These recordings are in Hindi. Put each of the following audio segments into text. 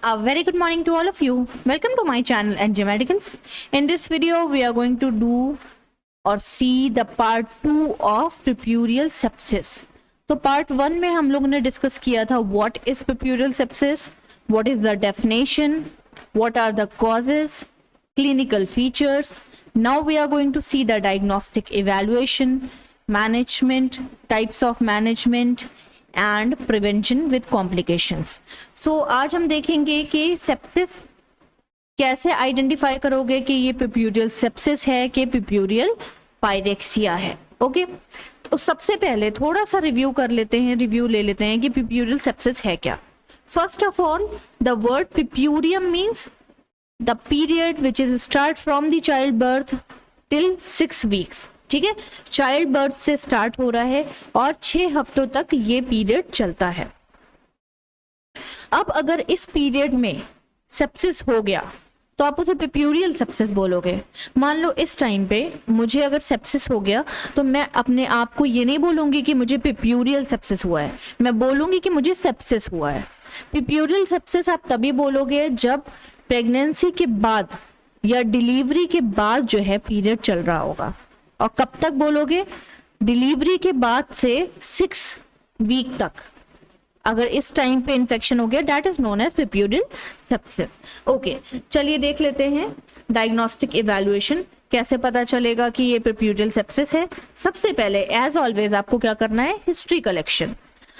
A very good morning to all of you. Welcome to my channel NJ Medicals. In this video, we are going to do or see the part 2 of puerperal sepsis. तो part 1 में हम लोगों ने डिस्कस किया था what is puerperal sepsis, what is the definition, what are the causes, clinical features. Now we are going to see the diagnostic evaluation, management, types of management and prevention with complications. So आज हम देखेंगे कि sepsis कैसे आइडेंटिफाई करोगे कि ये पुर्पुरियल सेप्सिस है कि पुर्पुरियल पायरेक्सिया है. ओके, तो सबसे पहले थोड़ा सा रिव्यू ले लेते हैं कि पुर्पुरियल सेप्सिस है क्या. First of all, the word puerperium means the period which is start from the child birth till 6 weeks. ठीक है, चाइल्ड बर्थ से स्टार्ट हो रहा है और 6 हफ्तों तक ये पीरियड चलता है. अब अगर इस पीरियड में सेप्सिस हो गया तो आप उसे पुर्पुरियल सेप्सिस बोलोगे. मान लो इस टाइम पे मुझे अगर सेप्सिस हो गया तो मैं अपने आप को ये नहीं बोलूंगी कि मुझे पुर्पुरियल सेप्सिस हुआ है, मैं बोलूंगी कि मुझे सेप्सिस हुआ है. पुर्पुरियल सेप्सिस आप तभी बोलोगे जब प्रेगनेंसी के बाद या डिलीवरी के बाद जो है पीरियड चल रहा होगा. और कब तक बोलोगे? डिलीवरी के बाद से 6 वीक तक. अगर इस टाइम पे इन्फेक्शन हो गया, that is known as puerperal sepsis. Okay, चलिए देख लेते हैं डायग्नोस्टिक इवैल्यूएशन. कैसे पता चलेगा कि ये पुर्पुरियल सेप्सिस है? सबसे पहले एज ऑलवेज आपको क्या करना है? History collection.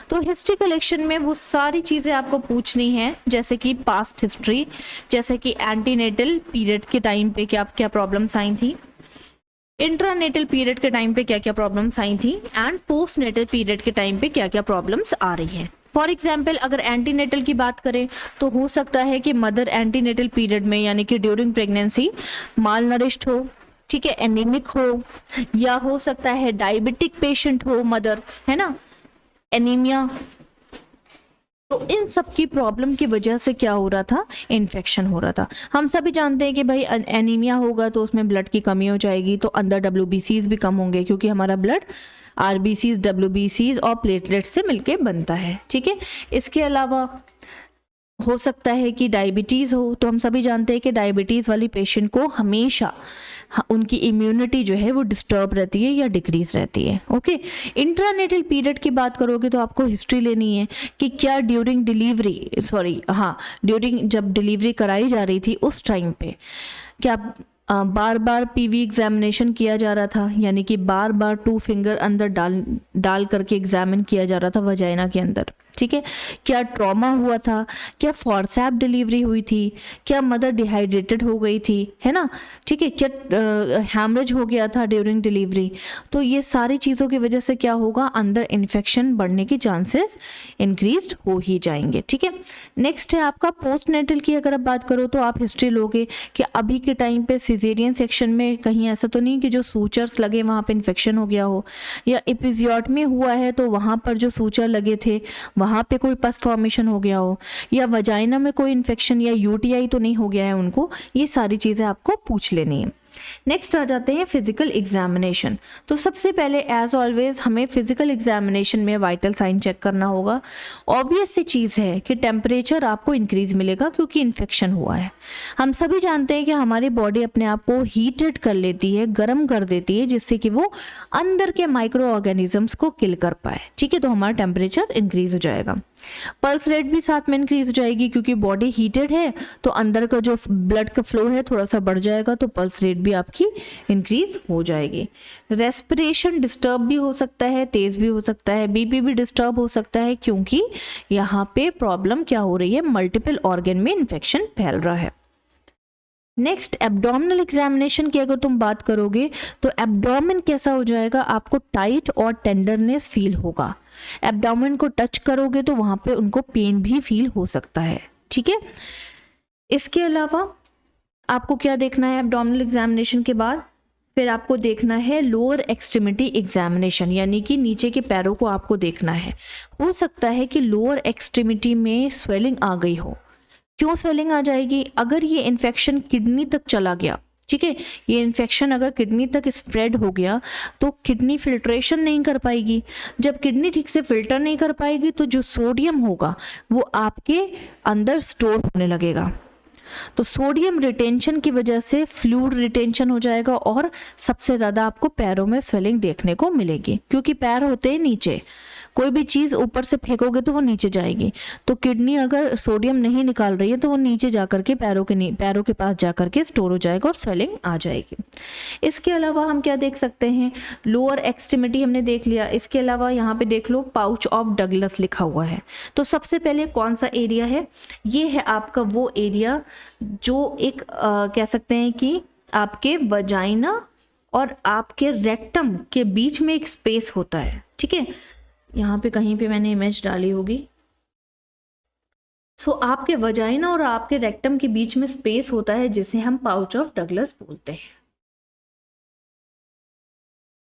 तो हिस्ट्री कलेक्शन में वो सारी चीजें आपको पूछनी है, जैसे कि पास्ट हिस्ट्री, जैसे कि एंटीनेटल पीरियड के टाइम पे क्या क्या प्रॉब्लम्स आई थी, इंट्रानेटल पीरियड के टाइम पे क्या क्या प्रॉब्लम्स आई थी, एंड पोस्टनेटल पीरियड के टाइम पे क्या क्या प्रॉब्लम्स आ रही हैं. फॉर एग्जाम्पल, अगर एंटीनेटल की बात करें तो हो सकता है कि मदर एंटीनेटल पीरियड में यानी कि ड्यूरिंग प्रेगनेंसी माल नरिश्ड हो, ठीक है, एनीमिक हो, या हो सकता है डायबिटिक पेशेंट हो मदर, है ना, एनीमिया. तो इन सब की प्रॉब्लम की वजह से क्या हो रहा था? इन्फेक्शन हो रहा था. हम सभी जानते हैं कि भाई एनीमिया होगा तो उसमें ब्लड की कमी हो जाएगी, तो अंदर WBCs भी कम होंगे क्योंकि हमारा ब्लड RBCs, WBCs और प्लेटलेट्स से मिलके बनता है. ठीक है, इसके अलावा हो सकता है कि डायबिटीज़ हो, तो हम सभी जानते हैं कि डायबिटीज़ वाली पेशेंट को हमेशा उनकी इम्यूनिटी जो है वो डिस्टर्ब रहती है या डिक्रीज रहती है. ओके, इंट्रानेटल पीरियड की बात करोगे तो आपको हिस्ट्री लेनी है कि क्या ड्यूरिंग ड्यूरिंग जब डिलीवरी कराई जा रही थी उस टाइम पे क्या बार बार PV एग्जामिनेशन किया जा रहा था, यानी कि बार बार 2 फिंगर अंदर डाल करके एग्जामिन किया जा रहा था वजाइना के अंदर. ठीक है, क्या ट्रॉमा हुआ था, क्या फॉरसेप डिलीवरी हुई थी, क्या मदर डिहाइड्रेटेड हो गई थी, है ना, ठीक है, क्या हैमरेज हो गया था ड्यूरिंग डिलीवरी. तो ये सारी चीज़ों की वजह से क्या होगा? अंदर इन्फेक्शन बढ़ने के चांसेस इंक्रीज हो ही जाएंगे. ठीक है, नेक्स्ट है आपका पोस्टनेटल की. अगर आप बात करो तो आप हिस्ट्री लोगे कि अभी के टाइम पे सिजेरियन सेक्शन में कहीं ऐसा तो नहीं कि जो सूचर्स लगे वहाँ पे इन्फेक्शन हो गया हो, या एपिजियोटमी हुआ है तो वहाँ पर जो सूचर लगे थे वहाँ पे कोई पस फॉर्मेशन हो गया हो, या वजाइना में कोई इन्फेक्शन या UTI तो नहीं हो गया है उनको. ये सारी चीज़ें आपको पूछ लेनी है. नेक्स्ट आ जाते हैं फिजिकल एग्जामिनेशन. तो सबसे पहले एज ऑलवेज हमें फिजिकल एग्जामिनेशन में वाइटल साइन चेक करना होगा. ऑब्वियस सी चीज़ है कि टेम्परेचर आपको इंक्रीज मिलेगा क्योंकि इन्फेक्शन हुआ है. हम सभी जानते हैं कि हमारी बॉडी अपने आप को हीटेड कर लेती है, गर्म कर देती है, जिससे कि वो अंदर के माइक्रो ऑर्गेनिजम्स को किल कर पाए. ठीक है, तो हमारा टेम्परेचर इंक्रीज हो जाएगा. पल्स रेट भी साथ में इंक्रीज हो जाएगी क्योंकि बॉडी हीटेड है तो अंदर का जो ब्लड का फ्लो है थोड़ा सा बढ़ जाएगा, तो पल्स रेट भी आपकी इंक्रीज हो जाएगी. रेस्पिरेशन डिस्टर्ब भी हो सकता है, तेज भी हो सकता है, BP भी डिस्टर्ब हो सकता है क्योंकि यहाँ पे प्रॉब्लम क्या हो रही है? मल्टीपल ऑर्गन में इन्फेक्शन फैल रहा है. नेक्स्ट, एब्डोमिनल एग्जामिनेशन की अगर तुम बात करोगे तो एब्डोमेन कैसा हो जाएगा? आपको टाइट और टेंडरनेस फील होगा. एब्डोमेन को टच करोगे तो वहां पे उनको पेन भी फील हो सकता है. ठीक है, इसके अलावा आपको क्या देखना है एब्डोमिनल एग्जामिनेशन के बाद? फिर आपको देखना है लोअर एक्सट्रीमिटी एग्जामिनेशन, यानी कि नीचे के पैरों को आपको देखना है. हो सकता है कि लोअर एक्सट्रीमिटी में स्वेलिंग आ गई हो. क्यों स्वेलिंग आ जाएगी? अगर ये इन्फेक्शन किडनी तक चला गया, ठीक है। ये इन्फेक्शन अगर किडनी तक स्प्रेड हो गया तो किडनी फिल्ट्रेशन नहीं कर पाएगी। जब किडनी ठीक से फिल्टर नहीं कर पाएगी तो जो सोडियम होगा वो आपके अंदर स्टोर होने लगेगा। तो सोडियम रिटेंशन की वजह से फ्लूइड रिटेंशन हो जाएगा और सबसे ज़्यादा आपको पैरों में स्वेलिंग देखने को मिलेगी, क्योंकि पैर होते हैं नीचे, कोई भी चीज़ ऊपर से फेंकोगे तो वो नीचे जाएगी। तो किडनी अगर सोडियम नहीं निकाल रही है तो वो नीचे जा करके पैरों के पास जा करके स्टोर हो जाएगा और स्वेलिंग आ जाएगी। इसके अलावा हम क्या देख सकते हैं, लोअर एक्सट्रीमिटी हमने देख लिया। इसके अलावा यहाँ पे देख लो पाउच ऑफ डगलस लिखा हुआ है। तो सबसे पहले कौन सा एरिया है, ये है आपका वो एरिया जो एक कह सकते हैं कि आपके वजाइना और आपके रेक्टम के बीच में एक स्पेस होता है, ठीक है। यहाँ पे कहीं पे मैंने इमेज डाली होगी। सो आपके वजाइना और आपके रेक्टम के बीच में स्पेस होता है जिसे हम पाउच ऑफ डगलस बोलते हैं।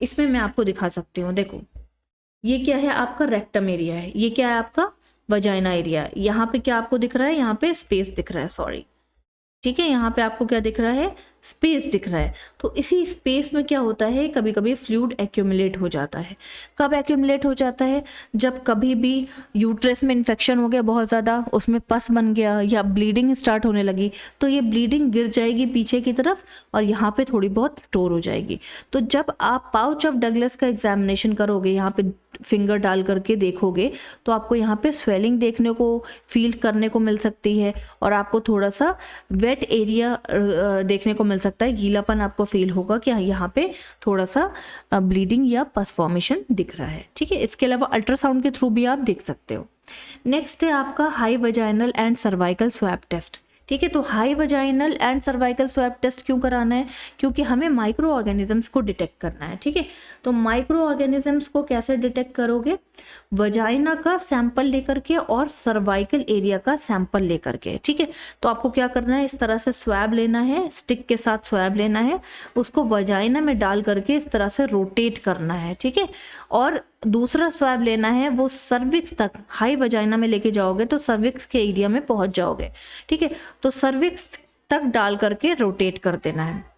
इसमें मैं आपको दिखा सकती हूँ, देखो ये क्या है, आपका रेक्टम एरिया है, ये क्या है आपका वजाइना एरिया। यहाँ पे क्या आपको दिख रहा है, यहाँ पे स्पेस दिख रहा है, सॉरी, ठीक है। यहाँ पे आपको क्या दिख रहा है, स्पेस दिख रहा है। तो इसी स्पेस में क्या होता है, कभी कभी फ्लूइड एक्यूमुलेट हो जाता है। कब एक्यूमुलेट हो जाता है, जब कभी भी यूट्रस में इन्फेक्शन हो गया बहुत ज़्यादा, उसमें पस बन गया या ब्लीडिंग स्टार्ट होने लगी, तो ये ब्लीडिंग गिर जाएगी पीछे की तरफ और यहाँ पे थोड़ी बहुत स्टोर हो जाएगी। तो जब आप पाउच ऑफ डगलस का एग्जामिनेशन करोगे, यहाँ पे फिंगर डाल करके देखोगे तो आपको यहाँ पे स्वेलिंग देखने को, फील करने को मिल सकती है और आपको थोड़ा सा वेट एरिया देखने को मिल सकता है, गीलापन आपको फील होगा कि यहाँ पे थोड़ा सा ब्लीडिंग या पस फॉर्मेशन दिख रहा है, ठीक है। इसके अलावा अल्ट्रासाउंड के थ्रू भी आप देख सकते हो। नेक्स्ट है आपका high vaginal and cervical swab test, ठीक है। तो high vaginal and cervical swab test क्यों कराना है, क्योंकि हमें माइक्रो ऑर्गेनिजम्स को डिटेक्ट करना है, ठीक है। तो माइक्रो ऑर्गेनिजम्स को कैसे डिटेक्ट करोगे, वजाइना का सैंपल लेकर के और सर्वाइकल एरिया का सैंपल लेकर के, ठीक है। तो आपको क्या करना है, इस तरह से स्वैब लेना है, स्टिक के साथ स्वैब लेना है, उसको वजाइना में डाल करके इस तरह से रोटेट करना है, ठीक है। और दूसरा स्वैब लेना है, वो सर्विक्स तक, हाई वजाइना में लेके जाओगे तो सर्विक्स के एरिया में पहुंच जाओगे, ठीक है। तो सर्विक्स तक डाल करके रोटेट कर देना है।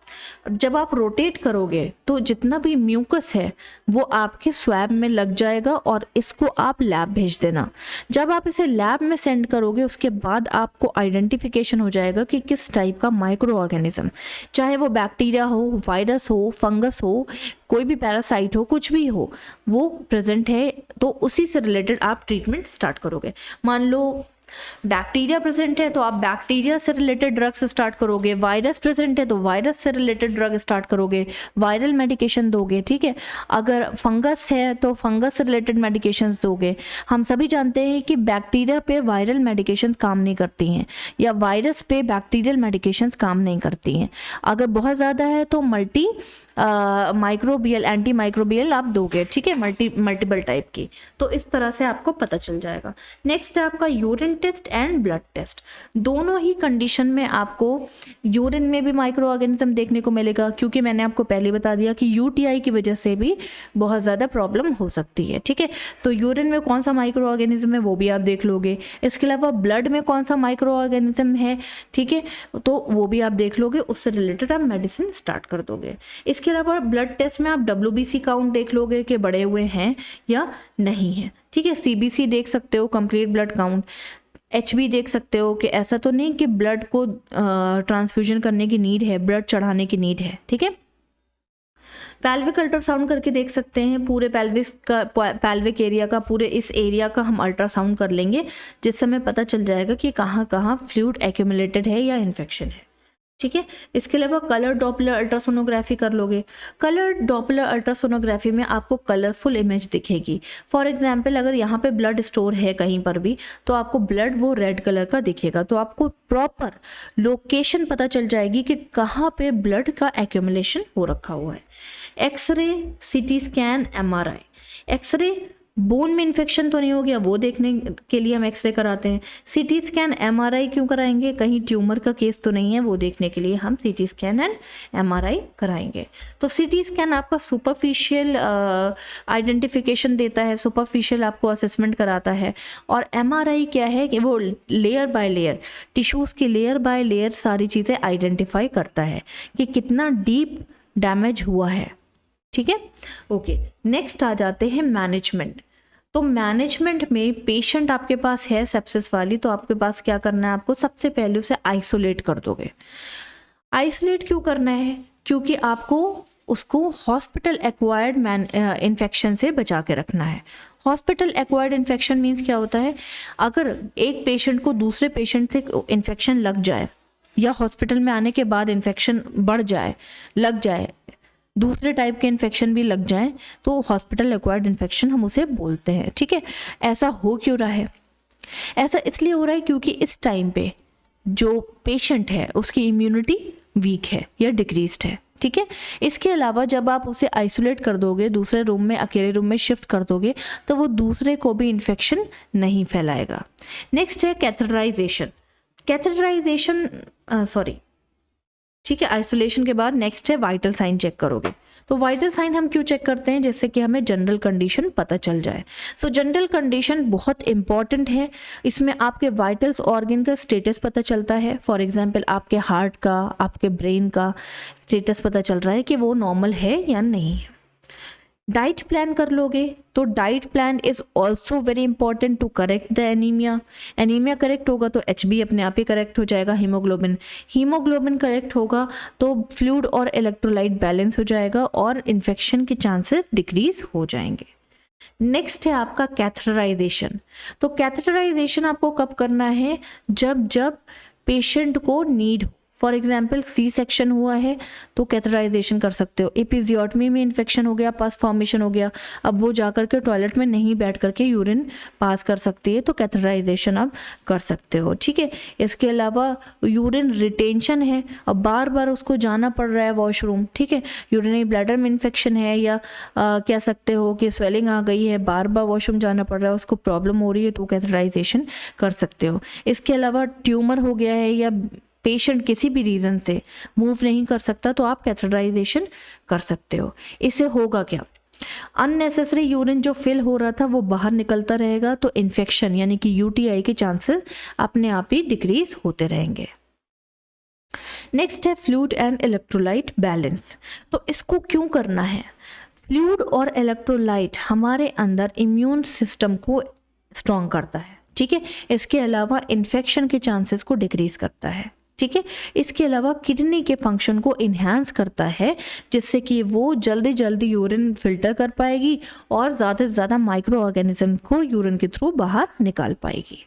जब आप रोटेट करोगे तो जितना भी म्यूकस है वो आपके स्वैब में लग जाएगा और इसको आप लैब भेज देना। जब आप इसे लैब में सेंड करोगे उसके बाद आपको आइडेंटिफिकेशन हो जाएगा कि किस टाइप का माइक्रो ऑर्गेनिज्म, चाहे वो बैक्टीरिया हो, वायरस हो, फंगस हो, कोई भी पैरासाइट हो, कुछ भी हो, वो प्रेजेंट है, तो उसी से रिलेटेड आप ट्रीटमेंट स्टार्ट करोगे। मान लो बैक्टीरिया प्रेजेंट है तो आप बैक्टीरिया से रिलेटेड ड्रग्स स्टार्ट करोगे, वायरस प्रेजेंट है तो वायरस से रिलेटेड ड्रग स्टार्ट करोगे, वायरल मेडिकेशन दोगे, ठीक है। अगर फंगस है तो फंगस से रिलेटेड मेडिकेशंस दोगे। हम सभी जानते हैं कि बैक्टीरिया पे वायरल मेडिकेशंस काम नहीं करती हैं या वायरस पे बैक्टीरियल मेडिकेशंस काम नहीं करती हैं। अगर बहुत ज़्यादा है तो माइक्रोबियल, एंटी माइक्रोबियल आप दोगे, ठीक है, मल्टीपल टाइप की। तो इस तरह से आपको पता चल जाएगा। नेक्स्ट है आपका urine test and blood test. दोनों ही कंडीशन में आपको यूरिन में भी माइक्रो ऑर्गेनिज्म देखने को मिलेगा, क्योंकि मैंने आपको पहले बता दिया कि यूटीआई की वजह से भी बहुत ज़्यादा प्रॉब्लम हो सकती है, ठीक है। तो यूरिन में कौन सा माइक्रो ऑर्गेनिज्म है वो भी आप देख लोगे। इसके अलावा ब्लड में कौन सा माइक्रो ऑर्गेनिज्म है, ठीक है, तो वो भी आप देख लोगे, उससे रिलेटेड आप मेडिसिन स्टार्ट कर दोगे। इसके अलावा ब्लड टेस्ट में आप WBC काउंट देख लोगे कि बढ़े हुए हैं या नहीं है, ठीक है। CBC देख सकते हो, कंप्लीट ब्लड काउंट। HB देख सकते हो कि ऐसा तो नहीं कि ब्लड को ट्रांसफ्यूजन करने की नीड है, ब्लड चढ़ाने की नीड है, ठीक है। पेल्विक अल्ट्रासाउंड करके देख सकते हैं, पूरे पेल्विक एरिया का, पूरे इस एरिया का हम अल्ट्रासाउंड कर लेंगे, जिससे हमें पता चल जाएगा कि कहाँ कहाँ फ्लूइड एक्यूमुलेटेड है या इन्फेक्शन है, ठीक है। इसके अलावा कलर डॉपलर अल्ट्रासोनोग्राफी कर लोगे। कलर डॉपलर अल्ट्रासोनोग्राफी में आपको कलरफुल इमेज दिखेगी। फॉर एग्जांपल अगर यहाँ पे ब्लड स्टोर है कहीं पर भी तो आपको ब्लड वो रेड कलर का दिखेगा, तो आपको प्रॉपर लोकेशन पता चल जाएगी कि कहाँ पे ब्लड का एक्यूमुलेशन हो रखा हुआ है। X-ray, CT scan, MRI। X-ray bone में इन्फेक्शन तो नहीं हो गया, वो देखने के लिए हम एक्सरे कराते हैं। सीटी स्कैन एमआरआई क्यों कराएंगे, कहीं ट्यूमर का केस तो नहीं है, वो देखने के लिए हम सीटी स्कैन एंड एमआरआई कराएंगे। तो सीटी स्कैन आपका सुपरफिशियल आइडेंटिफिकेशन देता है, सुपरफिशियल आपको असेसमेंट कराता है। और एमआरआई क्या है कि वो लेयर बाय लेयर, टिश्यूज़ की लेयर बाय लेयर सारी चीज़ें आइडेंटिफाई करता है कि कितना डीप डैमेज हुआ है। ठीक है, ओके। नेक्स्ट आ जाते हैं मैनेजमेंट। तो मैनेजमेंट में पेशेंट आपके पास है सेप्सिस वाली, तो आपके पास क्या करना है, आपको सबसे पहले उसे आइसोलेट कर दोगे। आइसोलेट क्यों करना है, क्योंकि आपको उसको हॉस्पिटल एक्वायर्ड इन्फेक्शन से बचा के रखना है। हॉस्पिटल एक्वायर्ड इन्फेक्शन मीन्स क्या होता है, अगर एक पेशेंट को दूसरे पेशेंट से इन्फेक्शन लग जाए या हॉस्पिटल में आने के बाद इन्फेक्शन बढ़ जाए, लग जाए, दूसरे टाइप के इन्फेक्शन भी लग जाएं, तो हॉस्पिटल एक्वायर्ड इन्फेक्शन हम उसे बोलते हैं। ठीक है, ऐसा हो क्यों रहा है, ऐसा इसलिए हो रहा है क्योंकि इस टाइम पे जो पेशेंट है उसकी इम्यूनिटी वीक है या डिक्रीज्ड है। ठीक है, इसके अलावा जब आप उसे आइसोलेट कर दोगे, दूसरे रूम में, अकेले रूम में शिफ्ट कर दोगे, तो वो दूसरे को भी इन्फेक्शन नहीं फैलाएगा। नेक्स्ट है कैथेटराइजेशन। कैथेटराइजेशन ठीक है, आइसोलेशन के बाद नेक्स्ट है वाइटल साइन चेक करोगे। तो वाइटल साइन हम क्यों चेक करते हैं, जैसे कि हमें जनरल कंडीशन पता चल जाए। सो जनरल कंडीशन बहुत इंपॉर्टेंट है, इसमें आपके वाइटल्स ऑर्गन का स्टेटस पता चलता है। फॉर एग्जांपल आपके हार्ट का, आपके ब्रेन का स्टेटस पता चल रहा है कि वो नॉर्मल है या नहीं है। डाइट प्लान कर लोगे, तो diet plan is also very important to correct the anaemia. Anaemia correct होगा तो HB अपने आप ही करेक्ट हो जाएगा, हीमोग्लोबिन करेक्ट होगा तो फ्लूइड और इलेक्ट्रोलाइट बैलेंस हो जाएगा और इन्फेक्शन के चांसेस डिक्रीज हो जाएंगे। नेक्स्ट है आपका कैथेटराइजेशन। तो कैथेटराइजेशन आपको कब करना है, जब पेशेंट को नीड हो। फॉर एग्जाम्पल C-सेक्शन हुआ है तो कैथेटराइजेशन कर सकते हो। एपिजियोटमी में इन्फेक्शन हो गया, पस फॉर्मेशन हो गया, अब वो जाकर के टॉयलेट में नहीं बैठ करके यूरिन पास कर सकती है, तो कैथेटराइजेशन आप कर सकते हो। ठीक है, इसके अलावा यूरिन रिटेंशन है, अब बार बार उसको जाना पड़ रहा है वॉशरूम। ठीक है, यूरिनरी ब्लैडर में इन्फेक्शन है या कह सकते हो कि स्वेलिंग आ गई है, बार बार वॉशरूम जाना पड़ रहा है, उसको प्रॉब्लम हो रही है, तो कैथेटराइजेशन कर सकते हो। इसके अलावा ट्यूमर हो गया है या पेशेंट किसी भी रीज़न से मूव नहीं कर सकता, तो आप कैथेटराइजेशन कर सकते हो। इससे होगा क्या, अननेसेसरी यूरिन जो फिल हो रहा था वो बाहर निकलता रहेगा, तो इन्फेक्शन यानी कि UTI के चांसेस अपने आप ही डिक्रीज होते रहेंगे। नेक्स्ट है फ्लूइड एंड इलेक्ट्रोलाइट बैलेंस। तो इसको क्यों करना है, फ्लूइड और इलेक्ट्रोलाइट हमारे अंदर इम्यून सिस्टम को स्ट्रॉन्ग करता है। ठीक है, इसके अलावा इन्फेक्शन के चांसेस को डिक्रीज करता है। ठीक है, इसके अलावा किडनी के फंक्शन को इन्हांस करता है, जिससे कि वो जल्दी जल्दी यूरिन फिल्टर कर पाएगी और ज़्यादा से ज़्यादा माइक्रो ऑर्गेनिज्म को यूरिन के थ्रू बाहर निकाल पाएगी।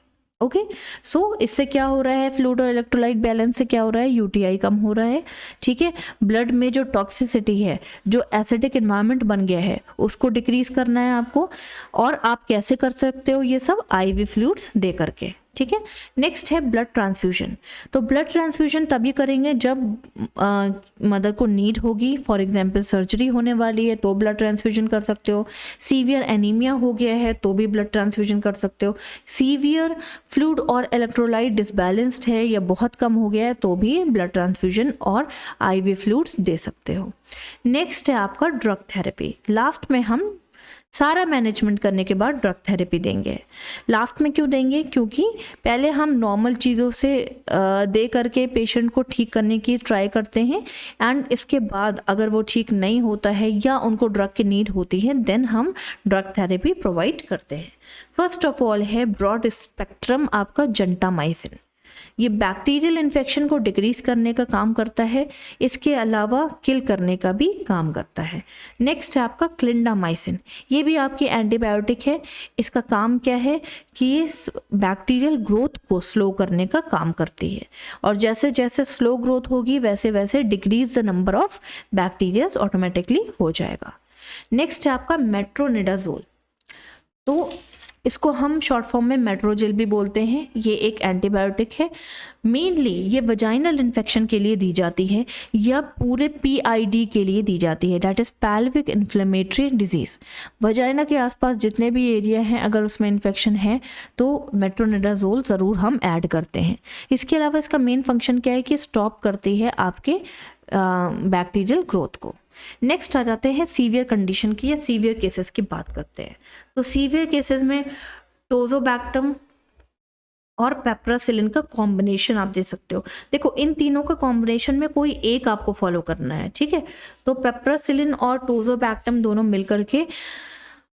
ओके, सो इससे क्या हो रहा है, फ्लूइड और इलेक्ट्रोलाइट बैलेंस से क्या हो रहा है, UTI कम हो रहा है। ठीक है, ब्लड में जो टॉक्सिसिटी है, जो एसिडिक एनवायरनमेंट बन गया है, उसको डिक्रीज करना है आपको। और आप कैसे कर सकते हो ये सब, IV फ्लूइड्स दे करके। ठीक है, नेक्स्ट है ब्लड ट्रांसफ्यूजन। तो ब्लड ट्रांसफ्यूजन तभी करेंगे जब मदर को नीड होगी। फॉर एग्जांपल सर्जरी होने वाली है तो ब्लड ट्रांसफ्यूजन कर सकते हो, सीवियर एनीमिया हो गया है तो भी ब्लड ट्रांसफ्यूजन कर सकते हो, सीवियर फ्लूइड और इलेक्ट्रोलाइट डिसबैलेंस्ड है या बहुत कम हो गया है तो भी ब्लड ट्रांसफ्यूजन और IV फ्लूइड्स दे सकते हो। नेक्स्ट है आपका ड्रग थेरेपी। लास्ट में हम सारा मैनेजमेंट करने के बाद ड्रग थेरेपी देंगे। लास्ट में क्यों देंगे, क्योंकि पहले हम नॉर्मल चीज़ों से दे करके पेशेंट को ठीक करने की ट्राई करते हैं, एंड इसके बाद अगर वो ठीक नहीं होता है या उनको ड्रग की नीड होती है, देन हम ड्रग थेरेपी प्रोवाइड करते हैं। फर्स्ट ऑफ ऑल है ब्रॉड स्पेक्ट्रम आपका जेंटामाइसिन। ये बैक्टीरियल इन्फेक्शन को डिक्रीज करने का काम करता है, इसके अलावा किल करने का भी काम करता है। नेक्स्ट है आपका क्लिंडामाइसिन। ये भी आपकी एंटीबायोटिक है। इसका काम क्या है कि ये बैक्टीरियल ग्रोथ को स्लो करने का काम करती है, और जैसे जैसे स्लो ग्रोथ होगी वैसे वैसे decrease the number of bacteria automatically हो जाएगा। नेक्स्ट है आपका मेट्रोनिडाजोल। तो इसको हम शॉर्ट फॉर्म में मेट्रोजेल भी बोलते हैं। ये एक एंटीबायोटिक है। मेनली ये वजाइनल इन्फेक्शन के लिए दी जाती है या पूरे PID के लिए दी जाती है, that is pelvic inflammatory disease. Vagina के आसपास जितने भी एरिया हैं अगर उसमें इन्फेक्शन है तो मेट्रोनिडाजोल ज़रूर हम ऐड करते हैं। इसके अलावा इसका मेन फंक्शन क्या है कि स्टॉप करती है आपके बैक्टीरियल ग्रोथ को। नेक्स्ट आ जाते हैं सीवियर कंडीशन की या सीवियर केसेस की बात करते हैं। तो सीवियर केसेस में टोजोबैक्टम और पेप्रासिलिन का कॉम्बिनेशन आप दे सकते हो। देखो इन तीनों का कॉम्बिनेशन में कोई एक आपको फॉलो करना है, ठीक है। तो पेप्रासिलिन और टोजोबैक्टम दोनों मिलकर के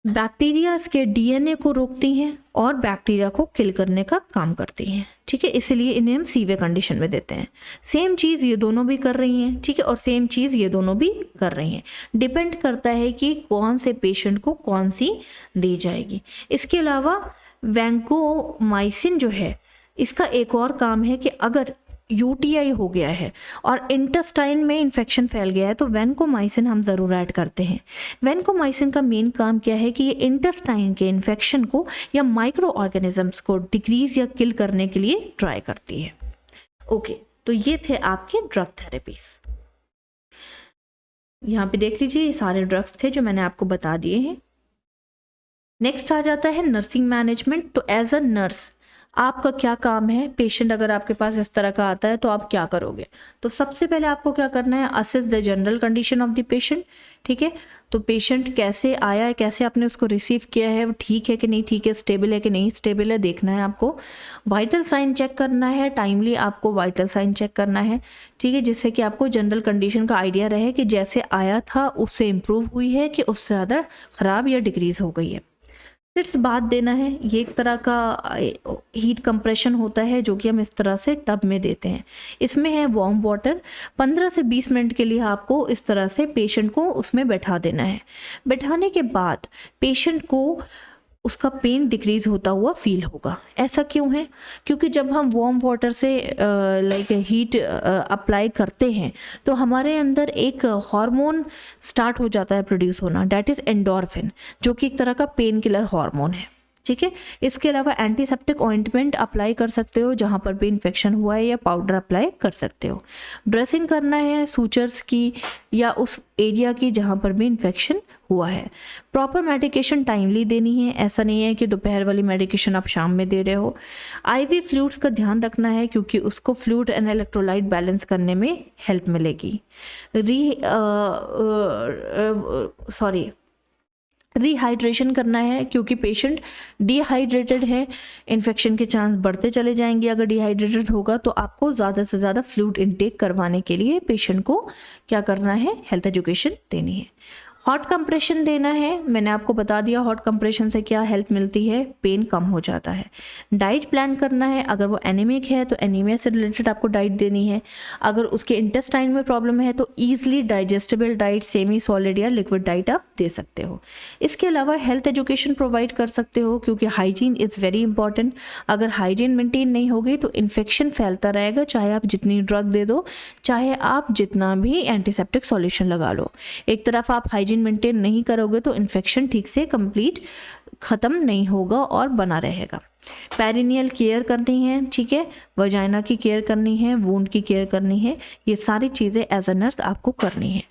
बैक्टीरिया के DNA को रोकती हैं और बैक्टीरिया को किल करने का काम करती हैं, ठीक है। इसलिए इन्हें हम सीवियर कंडीशन में देते हैं। सेम चीज़ ये दोनों भी कर रही हैं, ठीक है, और सेम चीज़ ये दोनों भी कर रही हैं। डिपेंड करता है कि कौन से पेशेंट को कौन सी दी जाएगी। इसके अलावा वैंकोमाइसिन जो है इसका एक और काम है कि अगर UTI हो गया है और इंटेस्टाइन में इन्फेक्शन फैल गया है तो वैंकोमाइसिन हम ज़रूर ऐड करते हैं। वैंकोमाइसिन का मेन काम क्या है कि ये इंटेस्टाइन के इन्फेक्शन को या माइक्रो ऑर्गेनिजम्स को डिक्रीज या किल करने के लिए ट्राई करती है। ओके, तो ये थे आपके ड्रग थेरेपीज। यहाँ पे देख लीजिए ये सारे ड्रग्स थे जो मैंने आपको बता दिए हैं। नेक्स्ट आ जाता है नर्सिंग मैनेजमेंट। तो एज अ नर्स आपका क्या काम है, पेशेंट अगर आपके पास इस तरह का आता है तो आप क्या करोगे। तो सबसे पहले आपको क्या करना है, assess the general condition of the patient, ठीक है। तो पेशेंट कैसे आया है, कैसे आपने उसको रिसीव किया है, वो ठीक है कि नहीं ठीक है, स्टेबल है कि नहीं स्टेबल है, देखना है आपको। वाइटल साइन चेक करना है, टाइमली आपको वाइटल साइन चेक करना है, ठीक है, जिससे कि आपको जनरल कंडीशन का आइडिया रहे कि जैसे आया था उससे इम्प्रूव हुई है कि उससे ज़्यादा ख़राब या डिक्रीज़ हो गई है। फिर बात देना है, ये एक तरह का हीट कंप्रेशन होता है जो कि हम इस तरह से टब में देते हैं। इसमें है वार्म वाटर। 15 से 20 मिनट के लिए आपको इस तरह से पेशेंट को उसमें बैठा देना है। बैठाने के बाद पेशेंट को उसका पेन डिक्रीज होता हुआ फील होगा। ऐसा क्यों है, क्योंकि जब हम वार्म वाटर से हीट अप्लाई करते हैं तो हमारे अंदर एक हार्मोन स्टार्ट हो जाता है प्रोड्यूस होना, डैट इज़ एंडोर्फिन, जो कि एक तरह का पेन किलर हार्मोन है, ठीक है। इसके अलावा एंटीसेप्टिक ऑइंटमेंट अप्लाई कर सकते हो जहाँ पर भी इन्फेक्शन हुआ है, या पाउडर अप्लाई कर सकते हो। ड्रेसिंग करना है सूचर्स की या उस एरिया की जहाँ पर भी इन्फेक्शन हुआ है। प्रॉपर मेडिकेशन टाइमली देनी है, ऐसा नहीं है कि दोपहर वाली मेडिकेशन आप शाम में दे रहे हो। IV फ्लूइड्स का ध्यान रखना है क्योंकि उसको फ्लूइड एंड इलेक्ट्रोलाइट बैलेंस करने में हेल्प मिलेगी। रिहाइड्रेशन करना है क्योंकि पेशेंट डिहाइड्रेटेड है, इन्फेक्शन के चांस बढ़ते चले जाएंगे। अगर डिहाइड्रेटेड होगा तो आपको ज़्यादा से ज़्यादा फ्लूइड इनटेक करवाने के लिए पेशेंट को क्या करना है, हेल्थ एजुकेशन देनी है। हॉट कंप्रेशन देना है, मैंने आपको बता दिया हॉट कंप्रेशन से क्या हेल्प मिलती है, पेन कम हो जाता है। डाइट प्लान करना है, अगर वो एनीमिक है तो एनीमिया से रिलेटेड आपको डाइट देनी है। अगर उसके इंटेस्टाइन में प्रॉब्लम है तो easily digestible diet, semi solid या लिक्विड डाइट आप दे सकते हो। इसके अलावा हेल्थ एजुकेशन प्रोवाइड कर सकते हो क्योंकि हाइजीन इज़ वेरी इंपॉर्टेंट। अगर हाइजीन मेंटेन नहीं होगी तो इन्फेक्शन फैलता रहेगा, चाहे आप जितनी ड्रग दे दो, चाहे आप जितना भी एंटीसेप्टिक सॉल्यूशन लगा लो। एक तरफ आप हाइजीन मेंटेन नहीं करोगे तो इन्फेक्शन ठीक से कंप्लीट ख़त्म नहीं होगा और बना रहेगा। पेरिनियल केयर करनी है, ठीक है, वजाइना की केयर करनी है, वुंड की केयर करनी है, ये सारी चीज़ें एज अ नर्स आपको करनी है।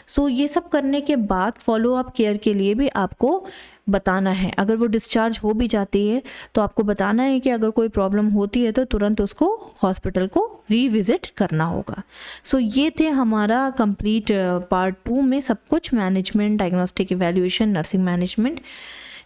सो ये सब करने के बाद फॉलो अप केयर के लिए भी आपको बताना है। अगर वो डिस्चार्ज हो भी जाती है तो आपको बताना है कि अगर कोई प्रॉब्लम होती है तो तुरंत उसको हॉस्पिटल को रीविज़िट करना होगा। सो ये थे हमारा कंप्लीट पार्ट 2 में सब कुछ, management, diagnostic, evaluation, nursing management,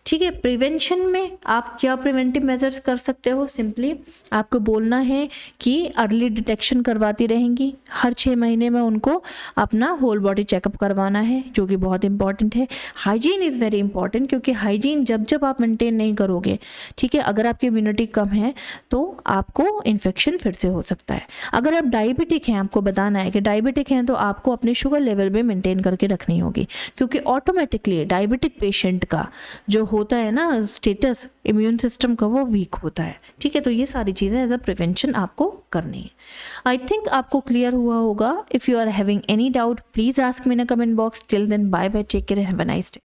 ठीक है। प्रिवेंशन में आप क्या प्रिवेंटिव मेजर्स कर सकते हो, सिंपली आपको बोलना है कि अर्ली डिटेक्शन करवाती रहेंगी। हर 6 महीने में उनको अपना होल बॉडी चेकअप करवाना है जो कि बहुत इंपॉर्टेंट है। हाइजीन इज़ वेरी इंपॉर्टेंट क्योंकि हाइजीन जब आप मेंटेन नहीं करोगे, ठीक है, अगर आपकी इम्यूनिटी कम है तो आपको इन्फेक्शन फिर से हो सकता है। अगर आप डायबिटिक हैं, आपको बताना है कि डायबिटिक हैं तो आपको अपनी शुगर लेवल भी मेंटेन करके रखनी होगी क्योंकि ऑटोमेटिकली डायबिटिक पेशेंट का जो होता है ना स्टेटस इम्यून सिस्टम का, वो वीक होता है, ठीक है। तो ये सारी चीज़ें एज अ प्रिवेंशन आपको करनी है। आई थिंक आपको क्लियर हुआ होगा। If you are having any doubt please ask me in a comment box. Till then bye bye, take care, have a nice day.